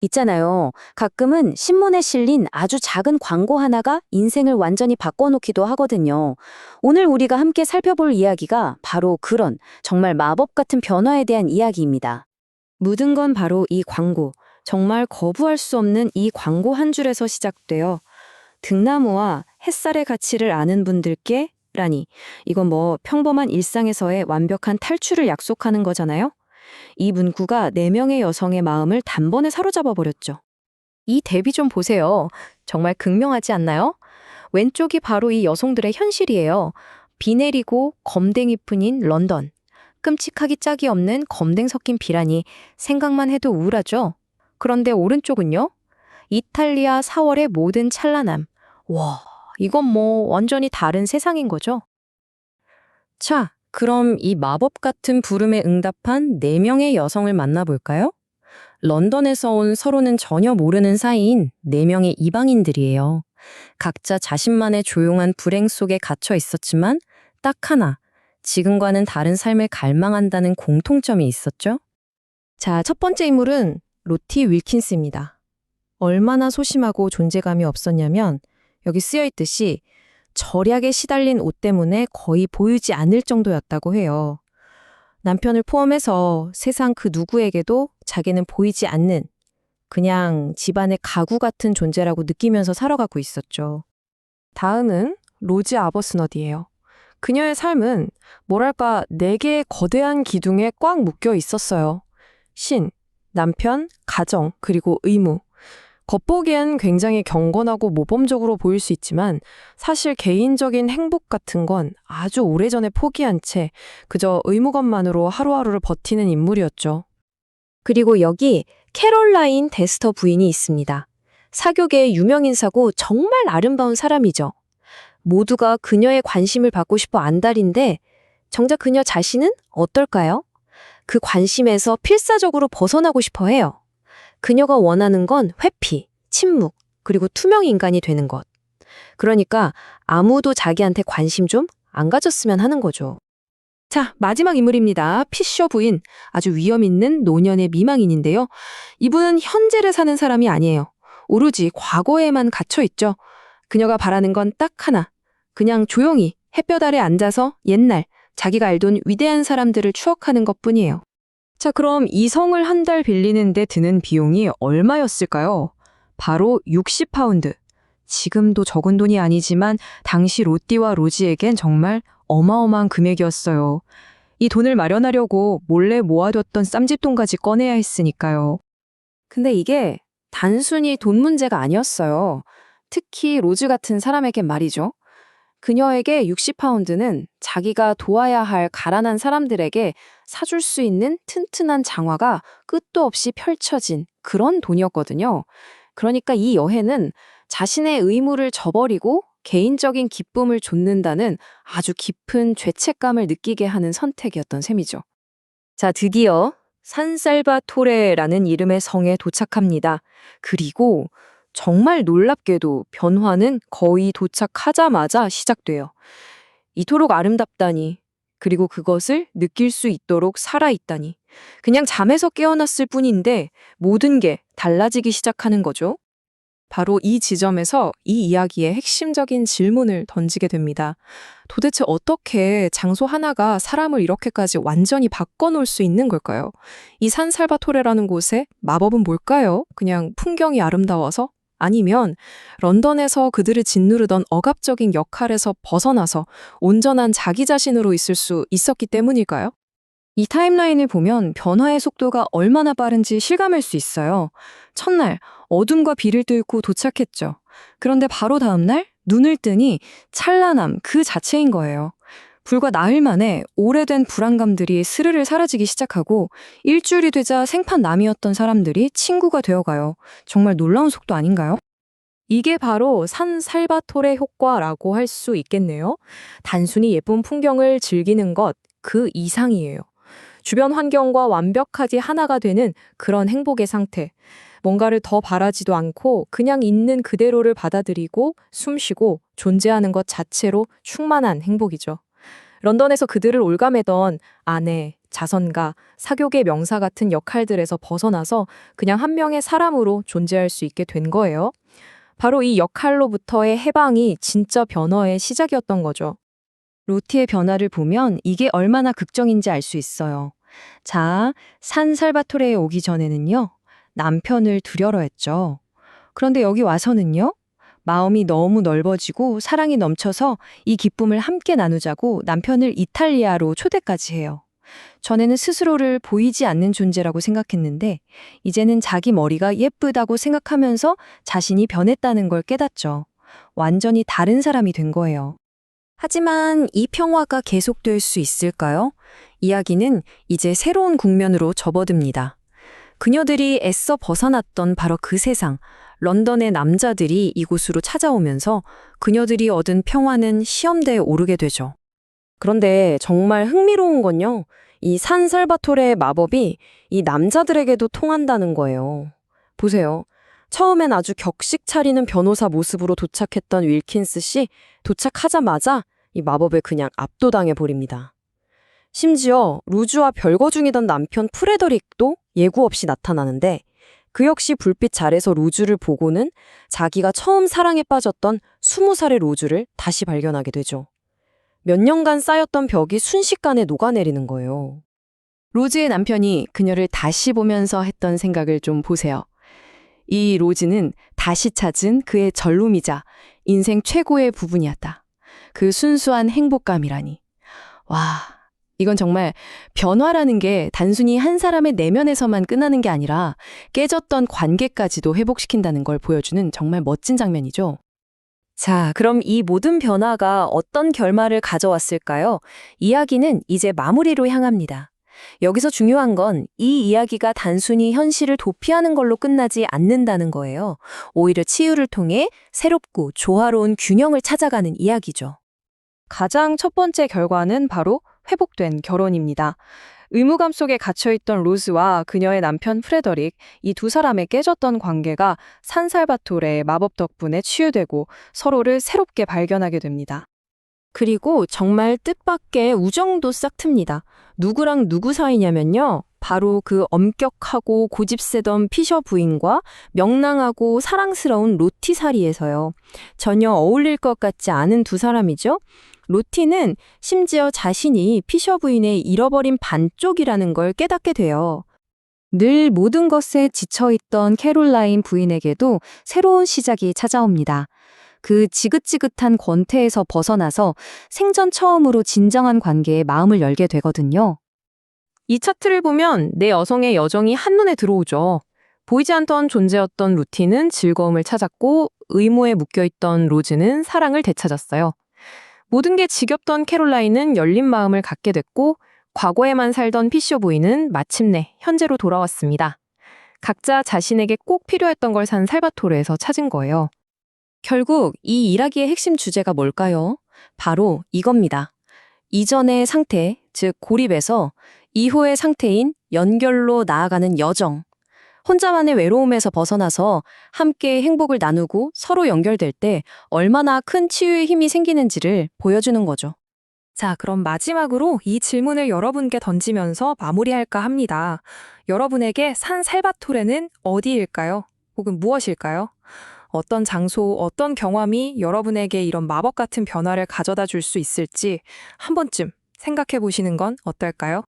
있잖아요. 가끔은 신문에 실린 아주 작은 광고 하나가 인생을 완전히 바꿔놓기도 하거든요. 오늘 우리가 함께 살펴볼 이야기가 바로 그런 정말 마법 같은 변화에 대한 이야기입니다. 묻은 건 바로 이 광고. 정말 거부할 수 없는 이 광고 한 줄에서 시작돼요. 등나무와 햇살의 가치를 아는 분들께 라니. 이건 뭐 평범한 일상에서의 완벽한 탈출을 약속하는 거잖아요. 이 문구가 4명의 여성의 마음을 단번에 사로잡아 버렸죠. 이 대비 좀 보세요. 정말 극명하지 않나요? 왼쪽이 바로 이 여성들의 현실이에요. 비 내리고 검댕이 뿐인 런던. 끔찍하기 짝이 없는 검댕 섞인 비라니 생각만 해도 우울하죠? 그런데 오른쪽은요? 이탈리아 4월의 모든 찬란함. 와, 이건 뭐 완전히 다른 세상인 거죠? 자, 그럼 이 마법 같은 부름에 응답한 4명의 여성을 만나볼까요? 런던에서 온 서로는 전혀 모르는 사이인 4명의 이방인들이에요. 각자 자신만의 조용한 불행 속에 갇혀 있었지만 딱 하나, 지금과는 다른 삶을 갈망한다는 공통점이 있었죠? 자, 첫 번째 인물은 로티 윌킨스입니다. 얼마나 소심하고 존재감이 없었냐면 여기 쓰여 있듯이 절약에 시달린 옷 때문에 거의 보이지 않을 정도였다고 해요. 남편을 포함해서 세상 그 누구에게도 자기는 보이지 않는 그냥 집안의 가구 같은 존재라고 느끼면서 살아가고 있었죠. 다음은 로지 아버스너디예요. 그녀의 삶은 뭐랄까 4개의 거대한 기둥에 꽉 묶여 있었어요. 신, 남편, 가정, 그리고 의무. 겉보기엔 굉장히 경건하고 모범적으로 보일 수 있지만 사실 개인적인 행복 같은 건 아주 오래전에 포기한 채 그저 의무감만으로 하루하루를 버티는 인물이었죠. 그리고 여기 캐롤라인 데스터 부인이 있습니다. 사교계의 유명인사고 정말 아름다운 사람이죠. 모두가 그녀의 관심을 받고 싶어 안달인데 정작 그녀 자신은 어떨까요? 그 관심에서 필사적으로 벗어나고 싶어 해요. 그녀가 원하는 건 회피, 침묵, 그리고 투명 인간이 되는 것. 그러니까 아무도 자기한테 관심 좀 안 가졌으면 하는 거죠. 자, 마지막 인물입니다. 피셔 부인. 아주 위험 있는 노년의 미망인인데요. 이분은 현재를 사는 사람이 아니에요. 오로지 과거에만 갇혀 있죠. 그녀가 바라는 건 딱 하나. 그냥 조용히 햇볕 아래 앉아서 옛날 자기가 알던 위대한 사람들을 추억하는 것뿐이에요. 자, 그럼 이 성을 한 달 빌리는데 드는 비용이 얼마였을까요? 바로 60파운드. 지금도 적은 돈이 아니지만 당시 로띠와 로지에겐 정말 어마어마한 금액이었어요. 이 돈을 마련하려고 몰래 모아뒀던 쌈짓돈까지 꺼내야 했으니까요. 근데 이게 단순히 돈 문제가 아니었어요. 특히 로즈 같은 사람에겐 말이죠. 그녀에게 60파운드는 자기가 도와야 할 가난한 사람들에게 사줄 수 있는 튼튼한 장화가 끝도 없이 펼쳐진 그런 돈이었거든요. 그러니까 이 여해는 자신의 의무를 저버리고 개인적인 기쁨을 좇는다는 아주 깊은 죄책감을 느끼게 하는 선택이었던 셈이죠. 자, 드디어 산살바토레라는 이름의 성에 도착합니다. 그리고 정말 놀랍게도 변화는 거의 도착하자마자 시작돼요. 이토록 아름답다니, 그리고 그것을 느낄 수 있도록 살아있다니. 그냥 잠에서 깨어났을 뿐인데 모든 게 달라지기 시작하는 거죠. 바로 이 지점에서 이 이야기의 핵심적인 질문을 던지게 됩니다. 도대체 어떻게 장소 하나가 사람을 이렇게까지 완전히 바꿔놓을 수 있는 걸까요? 이 산살바토레라는 곳의 마법은 뭘까요? 그냥 풍경이 아름다워서? 아니면 런던에서 그들을 짓누르던 억압적인 역할에서 벗어나서 온전한 자기 자신으로 있을 수 있었기 때문일까요? 이 타임라인을 보면 변화의 속도가 얼마나 빠른지 실감할 수 있어요. 첫날, 어둠과 비를 뚫고 도착했죠. 그런데 바로 다음 날, 눈을 뜨니 찬란함 그 자체인 거예요. 불과 나흘 만에 오래된 불안감들이 스르르 사라지기 시작하고 일주일이 되자 생판남이었던 사람들이 친구가 되어가요. 정말 놀라운 속도 아닌가요? 이게 바로 산 살바토레 효과라고 할 수 있겠네요. 단순히 예쁜 풍경을 즐기는 것 그 이상이에요. 주변 환경과 완벽하게 하나가 되는 그런 행복의 상태. 뭔가를 더 바라지도 않고 그냥 있는 그대로를 받아들이고 숨쉬고 존재하는 것 자체로 충만한 행복이죠. 런던에서 그들을 올가매던 아내, 자선가, 사교계 명사 같은 역할들에서 벗어나서 그냥 한 명의 사람으로 존재할 수 있게 된 거예요. 바로 이 역할로부터의 해방이 진짜 변화의 시작이었던 거죠. 로티의 변화를 보면 이게 얼마나 극적인지 알 수 있어요. 자, 산 살바토레에 오기 전에는요, 남편을 두려러 했죠. 그런데 여기 와서는요, 마음이 너무 넓어지고 사랑이 넘쳐서 이 기쁨을 함께 나누자고 남편을 이탈리아로 초대까지 해요. 전에는 스스로를 보이지 않는 존재라고 생각했는데, 이제는 자기 머리가 예쁘다고 생각하면서 자신이 변했다는 걸 깨닫죠. 완전히 다른 사람이 된 거예요. 하지만 이 평화가 계속될 수 있을까요? 이야기는 이제 새로운 국면으로 접어듭니다. 그녀들이 애써 벗어났던 바로 그 세상, 런던의 남자들이 이곳으로 찾아오면서 그녀들이 얻은 평화는 시험대에 오르게 되죠. 그런데 정말 흥미로운 건요, 이 산살바토레의 마법이 이 남자들에게도 통한다는 거예요. 보세요. 처음엔 아주 격식 차리는 변호사 모습으로 도착했던 윌킨스 씨, 도착하자마자 이 마법에 그냥 압도당해 버립니다. 심지어 루즈와 별거 중이던 남편 프레더릭도 예고 없이 나타나는데 그 역시 불빛 아래서 루즈를 보고는 자기가 처음 사랑에 빠졌던 20살의 루즈를 다시 발견하게 되죠. 몇 년간 쌓였던 벽이 순식간에 녹아내리는 거예요. 로즈의 남편이 그녀를 다시 보면서 했던 생각을 좀 보세요. 이 로즈는 다시 찾은 그의 전룸이자 인생 최고의 부분이었다. 그 순수한 행복감이라니. 와, 이건 정말 변화라는 게 단순히 한 사람의 내면에서만 끝나는 게 아니라 깨졌던 관계까지도 회복시킨다는 걸 보여주는 정말 멋진 장면이죠. 자, 그럼 이 모든 변화가 어떤 결말을 가져왔을까요? 이야기는 이제 마무리로 향합니다. 여기서 중요한 건 이 이야기가 단순히 현실을 도피하는 걸로 끝나지 않는다는 거예요. 오히려 치유를 통해 새롭고 조화로운 균형을 찾아가는 이야기죠. 가장 첫 번째 결과는 바로 회복된 결혼입니다. 의무감 속에 갇혀있던 로즈와 그녀의 남편 프레더릭, 이 두 사람의 깨졌던 관계가 산살바토레의 마법 덕분에 치유되고 서로를 새롭게 발견하게 됩니다. 그리고 정말 뜻밖의 우정도 싹 틉니다. 누구랑 누구 사이냐면요. 바로 그 엄격하고 고집세던 피셔 부인과 명랑하고 사랑스러운 로티 사리에서요. 전혀 어울릴 것 같지 않은 두 사람이죠. 로티는 심지어 자신이 피셔 부인의 잃어버린 반쪽이라는 걸 깨닫게 돼요. 늘 모든 것에 지쳐있던 캐롤라인 부인에게도 새로운 시작이 찾아옵니다. 그 지긋지긋한 권태에서 벗어나서 생전 처음으로 진정한 관계에 마음을 열게 되거든요. 이 차트를 보면 내 여성의 여정이 한눈에 들어오죠. 보이지 않던 존재였던 루티는 즐거움을 찾았고 의무에 묶여있던 로즈는 사랑을 되찾았어요. 모든 게 지겹던 캐롤라인은 열린 마음을 갖게 됐고 과거에만 살던 피셔 부인은 마침내 현재로 돌아왔습니다. 각자 자신에게 꼭 필요했던 걸 산 살바토르에서 찾은 거예요. 결국 이 일하기의 핵심 주제가 뭘까요? 바로 이겁니다. 이전의 상태, 즉 고립에서 이후의 상태인 연결로 나아가는 여정. 혼자만의 외로움에서 벗어나서 함께 행복을 나누고 서로 연결될 때 얼마나 큰 치유의 힘이 생기는지를 보여주는 거죠. 자, 그럼 마지막으로 이 질문을 여러분께 던지면서 마무리할까 합니다. 여러분에게 산 살바토레는 어디일까요? 혹은 무엇일까요? 어떤 장소, 어떤 경험이 여러분에게 이런 마법 같은 변화를 가져다 줄 수 있을지 한 번쯤 생각해 보시는 건 어떨까요?